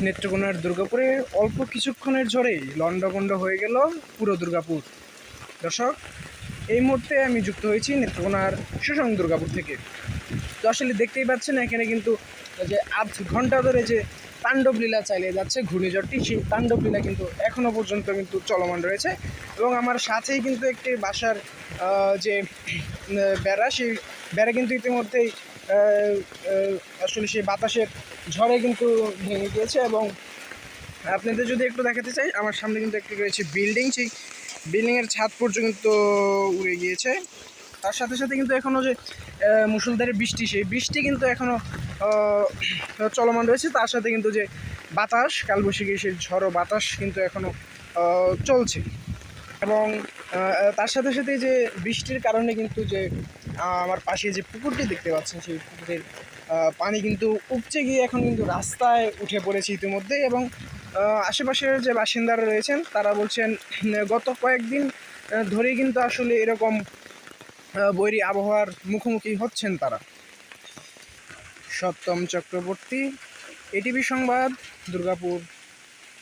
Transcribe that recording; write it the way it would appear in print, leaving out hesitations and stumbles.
নেত্রকোনার দুর্গাপুরে অল্প কিছুক্ষণের ঝড়েই লণ্ডভণ্ড হয়ে গেল পুরো দুর্গাপুর। দর্শক, এই মুহূর্তে আমি যুক্ত হয়েছি নেত্রকোনার সুসং দুর্গাপুর থেকে। তো আসলে দেখতেই পাচ্ছেন এখানে কিন্তু যে আধ ঘন্টা ধরে যে তাণ্ডব লীলা চালিয়ে যাচ্ছে ঘূর্ণিঝড়টি, সেই তাণ্ডব লীলা কিন্তু এখনও পর্যন্ত কিন্তু চলমান রয়েছে। এবং আমার সাথেই কিন্তু একটি বাসার যে বেড়া, সেই বেড়া কিন্তু ইতিমধ্যেই আসলে সেই বাতাসের ঝড়ে কিন্তু ভেঙে গিয়েছে। এবং আপনাদের যদি একটু দেখাতে চাই, আমার সামনে কিন্তু একটি রয়েছে বিল্ডিং, সেই বিল্ডিংয়ের ছাদ পর্যন্ত উড়ে গিয়েছে। তার সাথে সাথে কিন্তু এখনও যে মুষলধারে বৃষ্টি, সেই বৃষ্টি কিন্তু এখনও চলমান রয়েছে। তার সাথে কিন্তু যে বাতাস, কালবৈশাখী সেই ঝড়ো বাতাস কিন্তু এখনও চলছে। এবং তার সাথে সাথে যে বৃষ্টির কারণে কিন্তু যে আমার পাশে যে পুকুরটি দেখতে পাচ্ছেন, সেই পুকুরের পানি কিন্তু উপচে গিয়ে এখন কিন্তু রাস্তায় উঠে পড়েছে ইতিমধ্যেই। এবং আশেপাশের যে বাসিন্দারা রয়েছেন তারা বলছেন গত কয়েকদিন ধরেই কিন্তু আসলে এরকম বৈরী আবহাওয়ার মুখোমুখি হচ্ছেন তারা। সত্যম চক্রবর্তী, এটিভি সংবাদ, দুর্গাপুর।